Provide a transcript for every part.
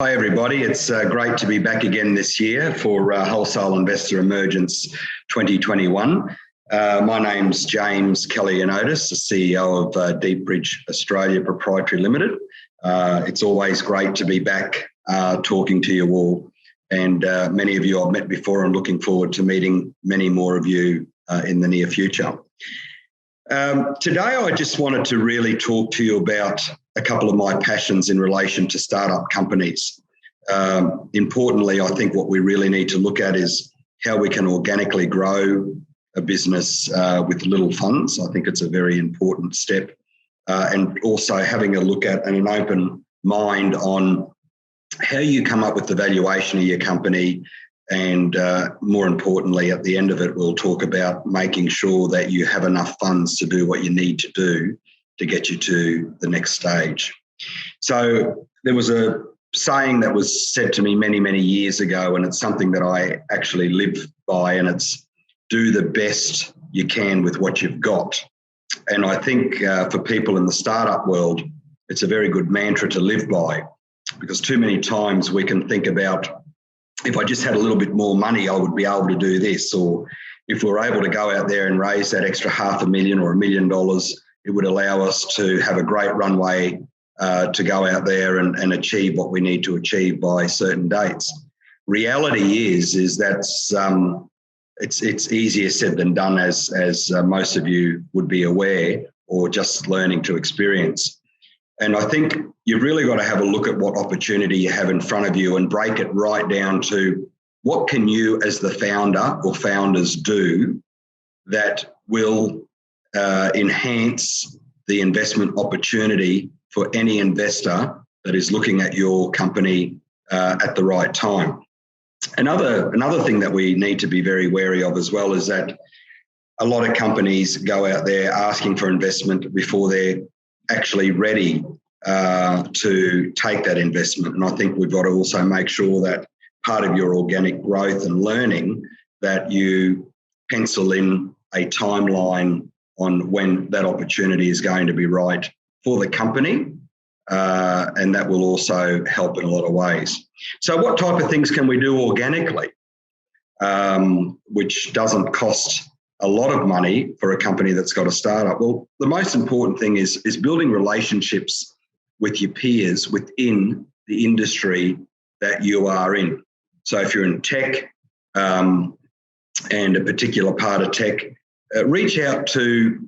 Hi everybody, it's great to be back again this year for Wholesale Investor Emergence 2021. My name's James Callianiotis, the CEO of Deepbridge Australia Proprietary Limited. It's always great to be back talking to you all, and many of you I've met before. I'm looking forward to meeting many more of you in the near future. Today I just wanted to really talk to you about a couple of my passions in relation to startup companies. Importantly, I think what we really need to look at is how we can organically grow a business with little funds. I think it's a very important step. And also having a look at and an open mind on how you come up with the valuation of your company. And more importantly, at the end of it, we'll talk about making sure that you have enough funds to do what you need to do to get you to the next stage. So there was a saying that was said to me many, many years ago, and it's something that I actually live by, and it's do the best you can with what you've got. And I think for people in the startup world, it's a very good mantra to live by, because too many times we can think about, if I just had a little bit more money, I would be able to do this. Or if we were able to go out there and raise that extra $500,000 or $1 million, it would allow us to have a great runway to go out there and achieve what we need to achieve by certain dates. Reality is that it's easier said than done, as most of you would be aware, or just learning to experience. And I think you've really got to have a look at what opportunity you have in front of you and break it right down to what can you as the founder or founders do that will enhance the investment opportunity for any investor that is looking at your company at the right time. Another thing that we need to be very wary of as well is that a lot of companies go out there asking for investment before they're actually ready to take that investment. And I think we've got to also make sure that part of your organic growth and learning, that you pencil in a timeline on when that opportunity is going to be right for the company, and that will also help in a lot of ways. So what type of things can we do organically, which doesn't cost a lot of money for a company that's got a startup? Well, the most important thing is building relationships with your peers within the industry that you are in. So if you're in tech and a particular part of tech, reach out to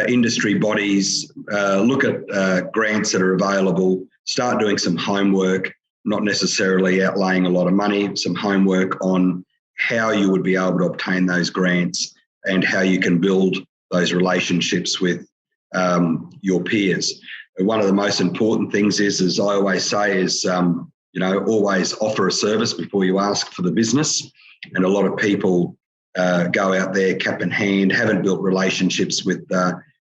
industry bodies, look at grants that are available, start doing some homework, not necessarily outlaying a lot of money, some homework on how you would be able to obtain those grants and how you can build those relationships with your peers. One of the most important things is, as I always say, is always offer a service before you ask for the business. And a lot of people go out there cap in hand, haven't built relationships with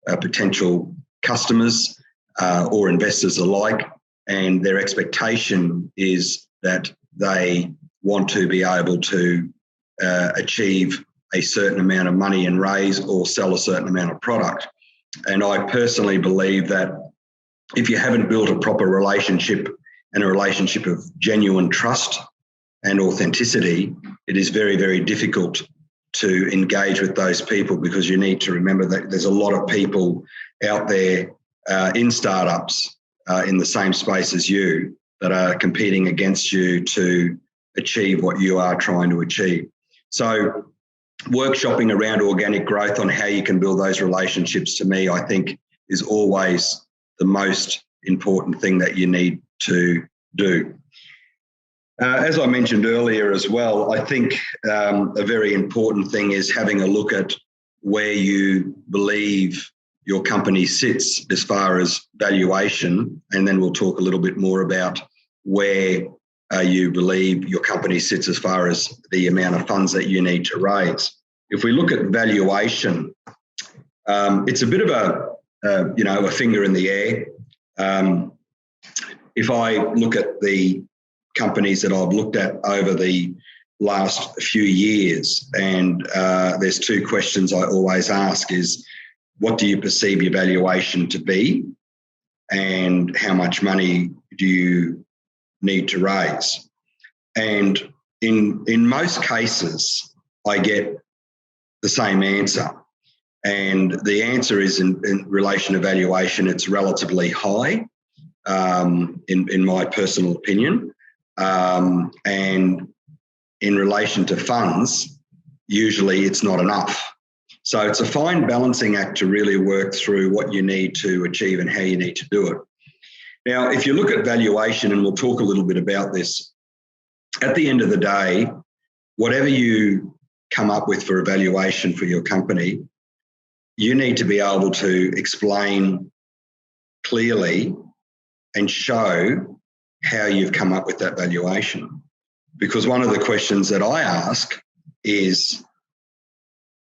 potential customers or investors alike, and their expectation is that they want to be able to achieve a certain amount of money and raise or sell a certain amount of product. And I personally believe that if you haven't built a proper relationship and a relationship of genuine trust and authenticity, it is very, very difficult to engage with those people, because you need to remember that there's a lot of people out there in startups in the same space as you that are competing against you to achieve what you are trying to achieve. So workshopping around organic growth on how you can build those relationships, to me, I think is always the most important thing that you need to do. As I mentioned earlier as well, I think a very important thing is having a look at where you believe your company sits as far as valuation, and then we'll talk a little bit more about where you believe your company sits as far as the amount of funds that you need to raise. If we look at valuation, it's a bit of a finger in the air. If I look at the companies that I've looked at over the last few years, and there's two questions I always ask is, what do you perceive your valuation to be, and how much money do you need to raise. And in most cases, I get the same answer. And the answer is in relation to valuation, it's relatively high, in my personal opinion. And in relation to funds, usually it's not enough. So it's a fine balancing act to really work through what you need to achieve and how you need to do it. Now, if you look at valuation, and we'll talk a little bit about this, at the end of the day, whatever you come up with for a valuation for your company, you need to be able to explain clearly and show how you've come up with that valuation. Because one of the questions that I ask is,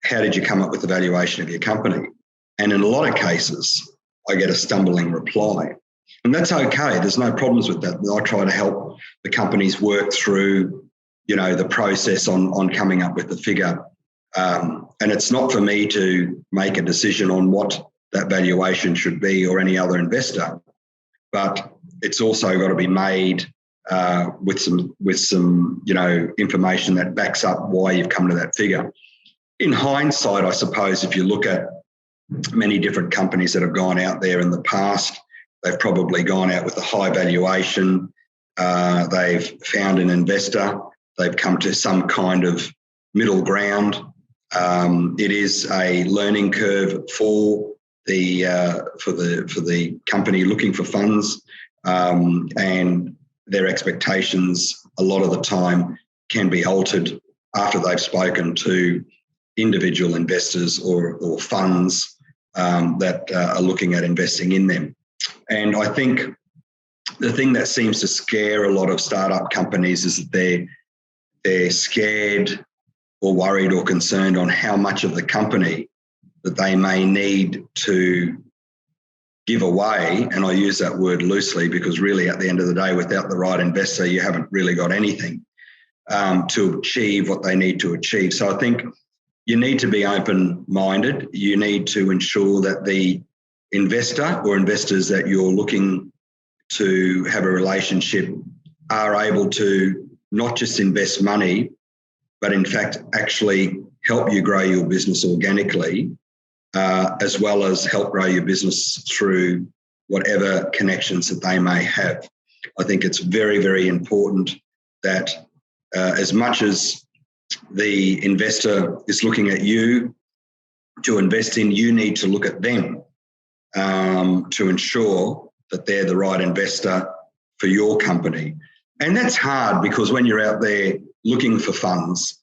how did you come up with the valuation of your company? And in a lot of cases, I get a stumbling reply. And that's okay. There's no problems with that. I try to help the companies work through, the process on coming up with the figure. And it's not for me to make a decision on what that valuation should be or any other investor, but it's also got to be made with some information that backs up why you've come to that figure. In hindsight, I suppose, if you look at many different companies that have gone out there in the past, they've probably gone out with a high valuation. They've found an investor. They've come to some kind of middle ground. It is a learning curve for the company looking for funds, and their expectations a lot of the time can be altered after they've spoken to individual investors or funds that are looking at investing in them. And I think the thing that seems to scare a lot of startup companies is that they're scared or worried or concerned on how much of the company that they may need to give away. And I use that word loosely because really at the end of the day, without the right investor, you haven't really got anything to achieve what they need to achieve. So I think you need to be open-minded. You need to ensure that the investor or investors that you're looking to have a relationship are able to not just invest money, but in fact actually help you grow your business organically, as well as help grow your business through whatever connections that they may have. I think it's very, very important that as much as the investor is looking at you to invest in, you need to look at them to ensure that they're the right investor for your company. And that's hard because when you're out there looking for funds,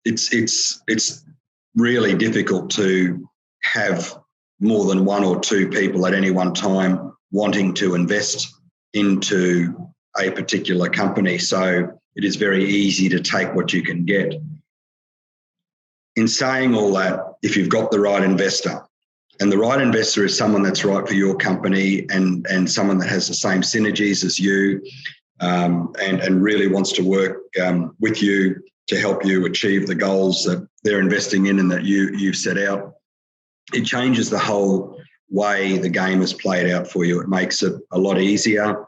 it's really difficult to have more than one or two people at any one time wanting to invest into a particular company. So it is very easy to take what you can get. In saying all that, if you've got the right investor, and the right investor is someone that's right for your company and someone that has the same synergies as you, and really wants to work with you to help you achieve the goals that they're investing in and that you've set out, it changes the whole way the game is played out for you. It makes it a lot easier.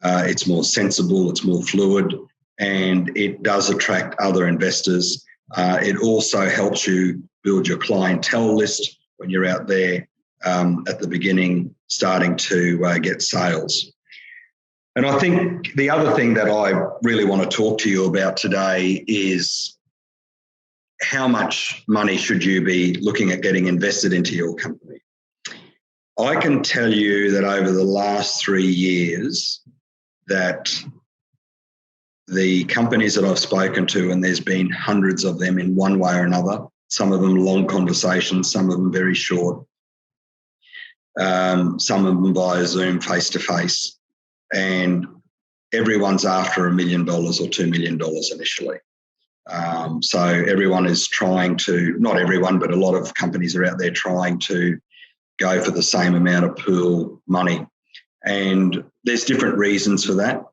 It's more sensible, it's more fluid, and it does attract other investors. It also helps you build your clientele list when you're out there at the beginning starting to get sales. And I think the other thing that I really want to talk to you about today is how much money should you be looking at getting invested into your company? I can tell you that over the last 3 years that the companies that I've spoken to, and there's been hundreds of them in one way or another, some of them long conversations, some of them very short, some of them via Zoom face-to-face, and everyone's after $1 million or $2 million initially. So everyone is trying to, not everyone, but a lot of companies are out there trying to go for the same amount of pool money. And there's different reasons for that.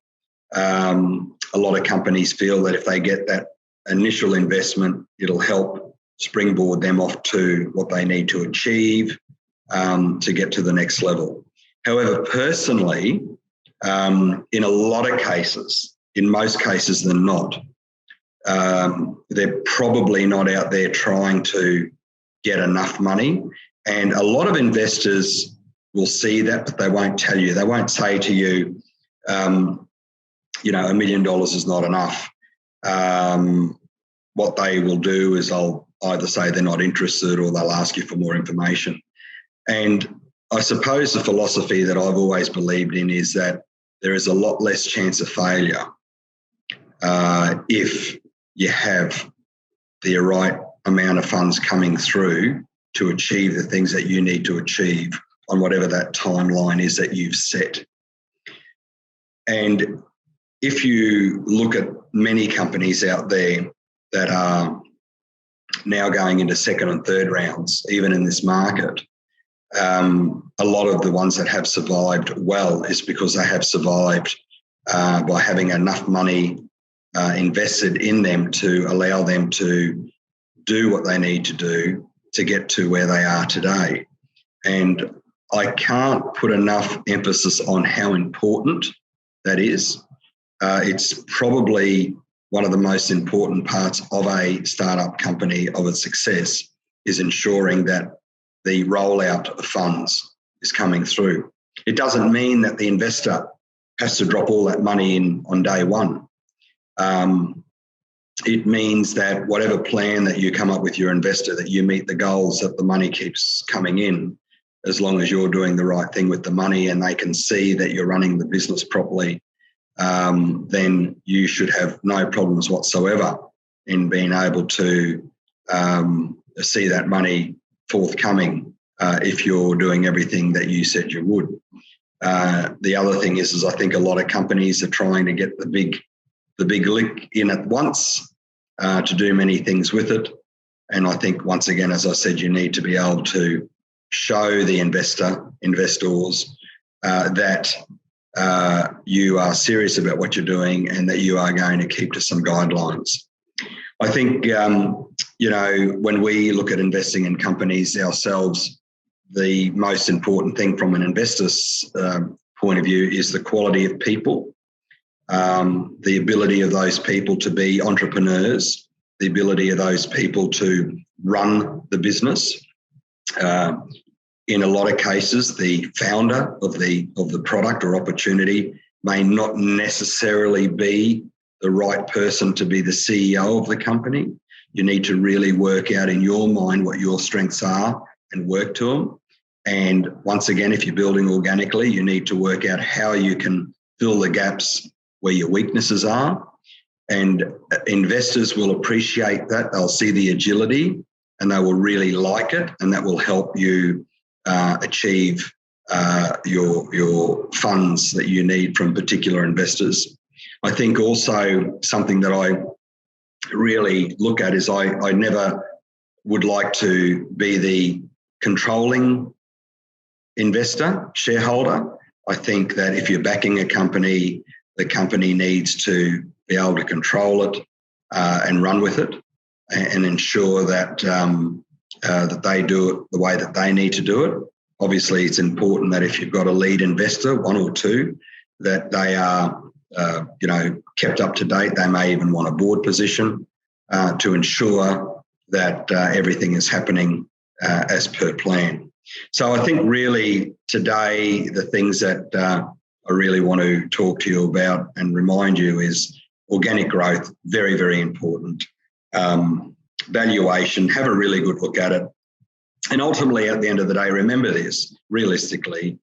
A lot of companies feel that if they get that initial investment, it'll help springboard them off to what they need to achieve to get to the next level. However, personally, In a lot of cases, in most cases than not, they're probably not out there trying to get enough money. And a lot of investors will see that, but they won't tell you. They won't say to you, $1 million is not enough. What they will do is they'll either say they're not interested or they'll ask you for more information. And I suppose the philosophy that I've always believed in is that there is a lot less chance of failure if you have the right amount of funds coming through to achieve the things that you need to achieve on whatever that timeline is that you've set. And if you look at many companies out there that are now going into second and third rounds, even in this market, a lot of the ones that have survived well is because they have survived by having enough money invested in them to allow them to do what they need to do to get to where they are today. And I can't put enough emphasis on how important that is. It's probably one of the most important parts of a startup company, of its success, is ensuring that the rollout of funds is coming through. It doesn't mean that the investor has to drop all that money in on day one. It means that whatever plan that you come up with your investor, that you meet the goals, that the money keeps coming in, as long as you're doing the right thing with the money and they can see that you're running the business properly, then you should have no problems whatsoever in being able to see that money forthcoming if you're doing everything that you said you would. The other thing is I think a lot of companies are trying to get the big lick in at once to do many things with it. And I think, once again, as I said, you need to be able to show the investors that you are serious about what you're doing and that you are going to keep to some guidelines. I think, when we look at investing in companies ourselves, the most important thing from an investor's point of view is the quality of people, the ability of those people to be entrepreneurs, the ability of those people to run the business. In a lot of cases, the founder of the product or opportunity may not necessarily be the right person to be the CEO of the company. You need to really work out in your mind what your strengths are and work to them. And once again, if you're building organically, you need to work out how you can fill the gaps where your weaknesses are. And investors will appreciate that. They'll see the agility and they will really like it, and that will help you achieve your funds that you need from particular investors. I think also something that I really look at is I never would like to be the controlling investor, shareholder. I think that if you're backing a company, the company needs to be able to control it and run with it and ensure that that they do it the way that they need to do it. Obviously, it's important that if you've got a lead investor, one or two, that they are kept up to date. They may even want a board position to ensure that everything is happening as per plan. So I think really today the things that I really want to talk to you about and remind you is organic growth, very, very important. Valuation, have a really good look at it. And ultimately, at the end of the day, remember this, realistically,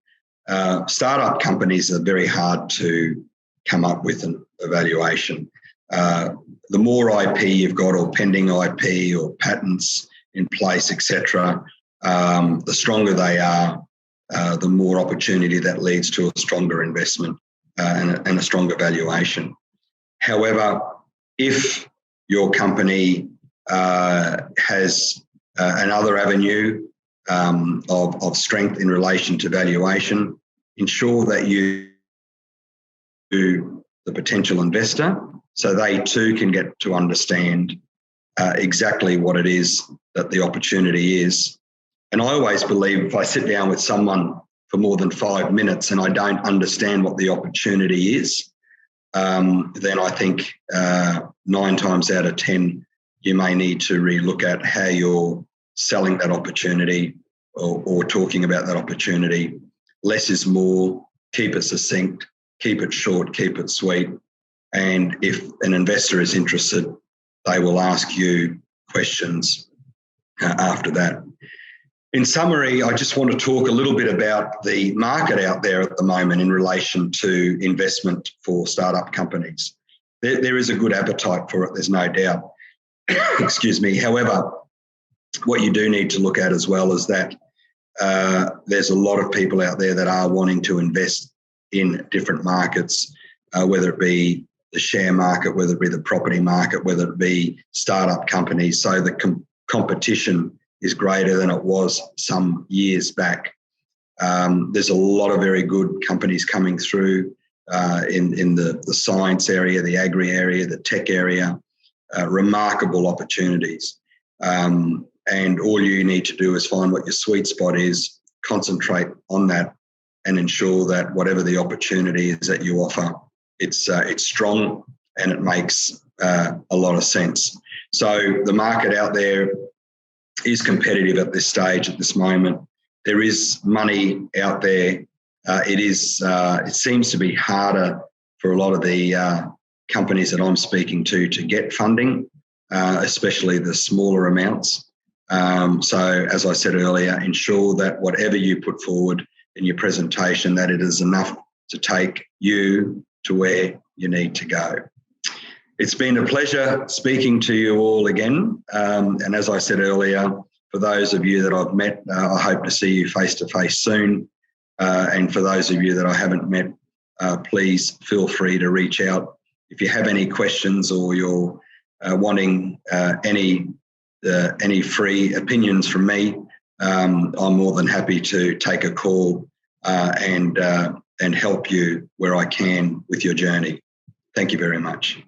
startup companies are very hard to come up with an evaluation. The more IP you've got, or pending IP or patents in place, etc., the stronger they are, the more opportunity that leads to a stronger investment and a stronger valuation. However, if your company has another avenue of strength in relation to valuation, ensure that you do the potential investor so they too can get to understand exactly what it is that the opportunity is. And I always believe if I sit down with someone for more than 5 minutes and I don't understand what the opportunity is, then I think 9 times out of 10, you may need to relook at how you're selling that opportunity or talking about that opportunity. Less is more, keep it succinct, keep it short, keep it sweet. And if an investor is interested, they will ask you questions after that. In summary, I just want to talk a little bit about the market out there at the moment in relation to investment for startup companies. There is a good appetite for it, there's no doubt. Excuse me. However, what you do need to look at as well is that there's a lot of people out there that are wanting to invest in different markets, whether it be the share market, whether it be the property market, whether it be startup companies. So the competition is greater than it was some years back. There's a lot of very good companies coming through in the science area, the agri area, the tech area, remarkable opportunities. And all you need to do is find what your sweet spot is, concentrate on that and ensure that whatever the opportunity is that you offer, it's strong and it makes a lot of sense. So the market out there is competitive at this stage, at this moment. There is money out there. It seems to be harder for a lot of the companies that I'm speaking to get funding, especially the smaller amounts. So as I said earlier, ensure that whatever you put forward in your presentation, that it is enough to take you to where you need to go. It's been a pleasure speaking to you all again. And as I said earlier, for those of you that I've met, I hope to see you face to face soon. And for those of you that I haven't met, please feel free to reach out. If you have any questions or you're wanting any free opinions from me, I'm more than happy to take a call and help you where I can with your journey. Thank you very much.